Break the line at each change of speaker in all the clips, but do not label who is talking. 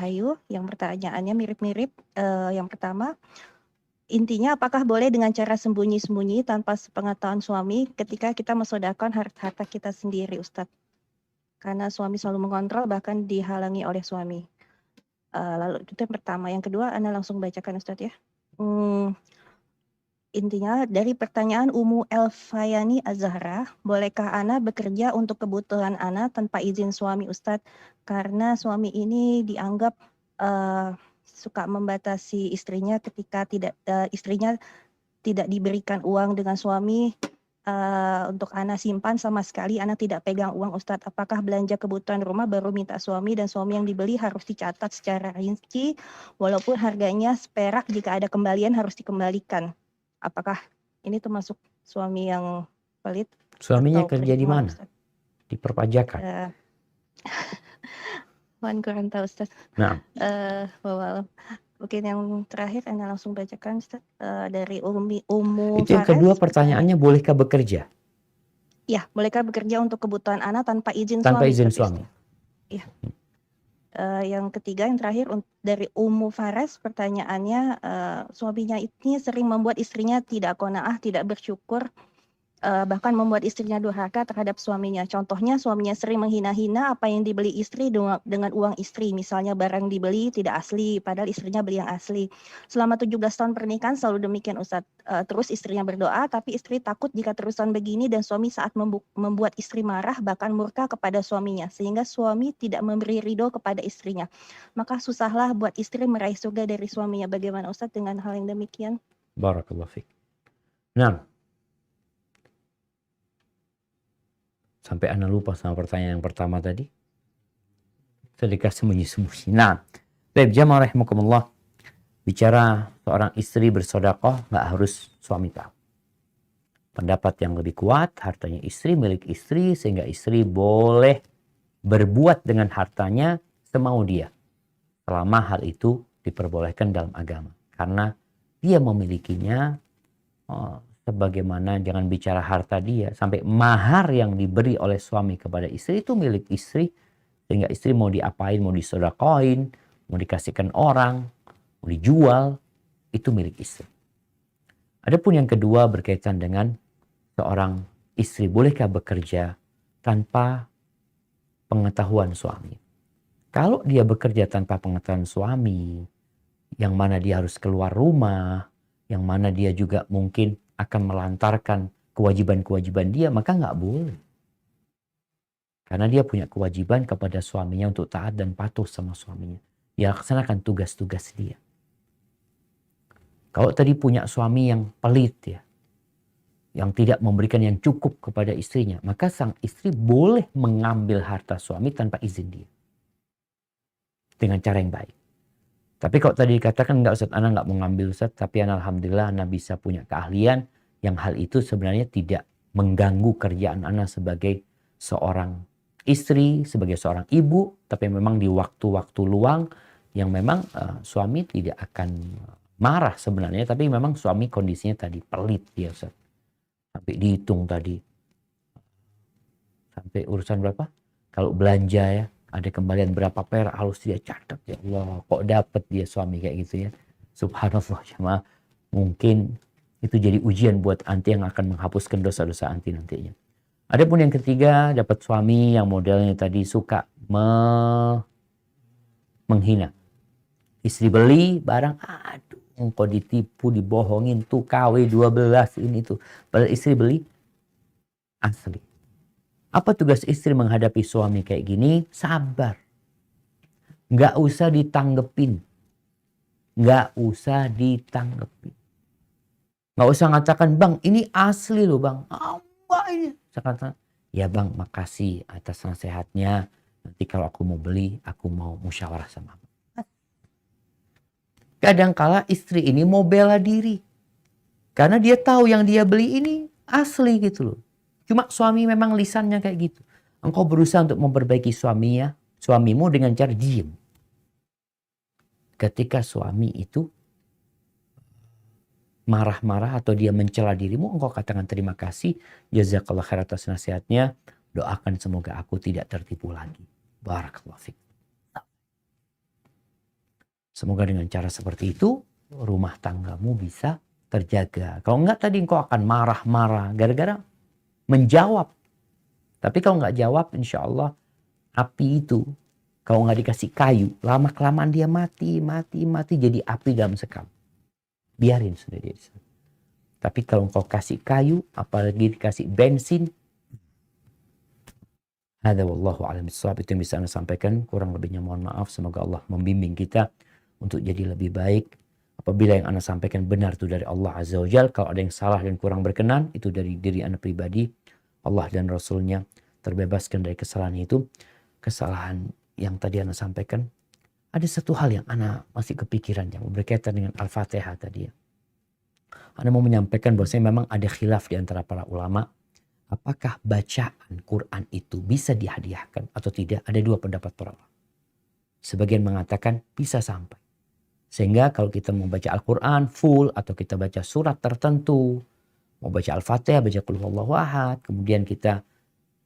Rahayu. Yang pertanyaannya mirip-mirip. Yang pertama, intinya apakah boleh dengan cara sembunyi-sembunyi tanpa sepengetahuan suami ketika kita mensedekahkan harta kita sendiri, Ustadz? Karena suami selalu mengontrol, bahkan dihalangi oleh suami. Lalu itu yang pertama. Yang kedua, Ana langsung bacakan, Ustadz ya. Intinya dari pertanyaan Umu Elfayani Azhara, bolehkah Ana bekerja untuk kebutuhan Ana tanpa izin suami, Ustadz? Karena suami ini dianggap suka membatasi istrinya ketika istrinya tidak diberikan uang dengan suami. Untuk Ana simpan sama sekali, Ana tidak pegang uang, Ustadz. Apakah belanja kebutuhan rumah baru minta suami, dan suami yang dibeli harus dicatat secara rinci, walaupun harganya seperak, jika ada kembalian harus dikembalikan. Apakah ini termasuk suami yang pelit?
Suaminya
atau
kerja di
perhitungan,
mana?
Ustadz?
Di perpajakan.
Wan kurang tahu, Ustadz.
Nah,
mungkin yang terakhir Anda langsung bacakan, Ustadz. Dari Umu
itu yang
Fares.
kedua pertanyaannya, bolehkah bekerja?
Ya, bolehkah bekerja untuk kebutuhan Ana tanpa izin
Tanpa
suami?
izin suami.
Iya. Yang ketiga, yang terakhir dari Umu Fares, pertanyaannya, suaminya ini sering membuat istrinya tidak qanaah, tidak bersyukur, bahkan membuat istrinya durhaka terhadap suaminya. Contohnya, suaminya sering menghina-hina apa yang dibeli istri dengan uang istri. Misalnya barang dibeli tidak asli, padahal istrinya beli yang asli. Selama 17 tahun pernikahan selalu demikian, Ustadz. Terus istrinya berdoa, tapi istri takut jika terusan begini, dan suami saat membuat istri marah, bahkan murka kepada suaminya, sehingga suami tidak memberi ridho kepada istrinya. Maka susahlah buat istri meraih surga dari suaminya. Bagaimana, Ustadz, dengan hal yang demikian?
Barakallahu fiik. Nah, sampai Ana lupa sama pertanyaan yang pertama tadi. Sedekah sembunyi-sembunyi. Nah, baik, jamaah rahimakumullah. Bicara seorang istri bersedekah, nggak harus suami tahu. Pendapat yang lebih kuat, hartanya istri, milik istri, sehingga istri boleh berbuat dengan hartanya semau dia. Selama hal itu diperbolehkan dalam agama. Karena dia memilikinya, sebagaimana jangan bicara harta dia, sampai mahar yang diberi oleh suami kepada istri itu milik istri, sehingga istri mau diapain, mau disedekahin, mau dikasihkan orang, mau dijual, itu milik istri. Adapun yang kedua berkaitan dengan seorang istri bolehkah bekerja tanpa pengetahuan suami. Kalau dia bekerja tanpa pengetahuan suami, yang mana dia harus keluar rumah, yang mana dia juga mungkin akan melantarkan kewajiban-kewajiban dia, maka nggak boleh. Karena dia punya kewajiban kepada suaminya untuk taat dan patuh sama suaminya. Dia laksanakan tugas-tugas dia. Kalau tadi punya suami yang pelit ya, yang tidak memberikan yang cukup kepada istrinya, maka sang istri boleh mengambil harta suami tanpa izin dia. Dengan cara yang baik. Tapi kalau tadi dikatakan enggak, Ustaz, Ana enggak mau ngambil, Ustaz, tapi alhamdulillah Ana bisa punya keahlian, yang hal itu sebenarnya tidak mengganggu kerjaan Ana sebagai seorang istri, sebagai seorang ibu, tapi memang di waktu-waktu luang yang memang suami tidak akan marah sebenarnya, tapi memang suami kondisinya tadi pelit dia, Ustaz. Sampai dihitung tadi. Sampai urusan berapa? Kalau belanja ya, ada kembalian berapa perak, harus dia catat. Ya Allah, kok dapat dia suami kayak gitu ya. Subhanallah, jemaah. Mungkin itu jadi ujian buat anti yang akan menghapuskan dosa-dosa anti nantinya. Adapun yang ketiga, dapat suami yang modelnya tadi suka menghina. Istri beli barang, aduh, engkau ditipu, dibohongin, tuh KW 12 ini tuh. Padahal istri beli asli. Apa tugas istri menghadapi suami kayak gini? Sabar. Nggak usah ditanggepin. Nggak usah ditanggepin. Nggak usah ngatakan, Bang, ini asli loh, Bang. Apa ini? Saya kata, ya Bang, makasih atas nasihatnya. Nanti kalau aku mau beli, aku mau musyawarah sama Bang. Kadangkala istri ini mau bela diri. Karena dia tahu yang dia beli ini asli gitu loh. Cuma suami memang lisannya kayak gitu. Engkau berusaha untuk memperbaiki suamimu dengan cara diem. Ketika suami itu marah-marah atau dia mencela dirimu, engkau katakan terima kasih, jazakallah khair atas nasihatnya, doakan semoga aku tidak tertipu lagi. Barakallahu fiik. Semoga dengan cara seperti itu rumah tanggamu bisa terjaga. Kalau enggak tadi engkau akan marah-marah gara-gara menjawab. Tapi kalau enggak jawab, insya Allah api itu kalau nggak dikasih kayu, lama-kelamaan dia mati jadi api dalam sekam. Biarin sudah dia di sana. Tapi kalau engkau kasih kayu, apalagi dikasih bensin, hadza wallahu a'lam bishawab, itu yang bisa Anda sampaikan. Kurang lebihnya mohon maaf. Semoga Allah membimbing kita untuk jadi lebih baik. Apabila yang Anda sampaikan benar itu dari Allah Azza wa Jalla, kalau ada yang salah dan kurang berkenan, itu dari diri Anda pribadi. Allah dan Rasulnya terbebaskan dari kesalahan itu. Kesalahan yang tadi Anda sampaikan, ada satu hal yang Anda masih kepikiran yang berkaitan dengan Al-Fatihah tadi ya. Anda mau menyampaikan bahwasanya memang ada khilaf di antara para ulama. Apakah bacaan Quran itu bisa dihadiahkan atau tidak? Ada dua pendapat para ulama. Sebagian mengatakan bisa sampai. Sehingga kalau kita mau baca Al-Quran full atau kita baca surat tertentu, mau baca Al-Fatihah, baca Qul Huwallahu Ahad, kemudian kita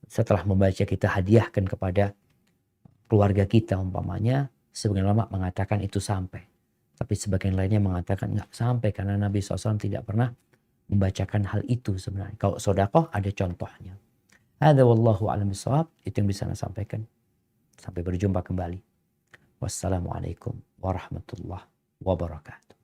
setelah membaca kita hadiahkan kepada keluarga kita umpamanya, sebagian ulama mengatakan itu sampai. Tapi sebagian lainnya mengatakan nggak sampai karena Nabi SAW tidak pernah membacakan hal itu sebenarnya. Kalau sedekah ada contohnya. Hadza wallahu a'lam bishawab, itu yang bisa saya sampaikan. Sampai berjumpa kembali. Wassalamualaikum warahmatullahi wabarakatuh.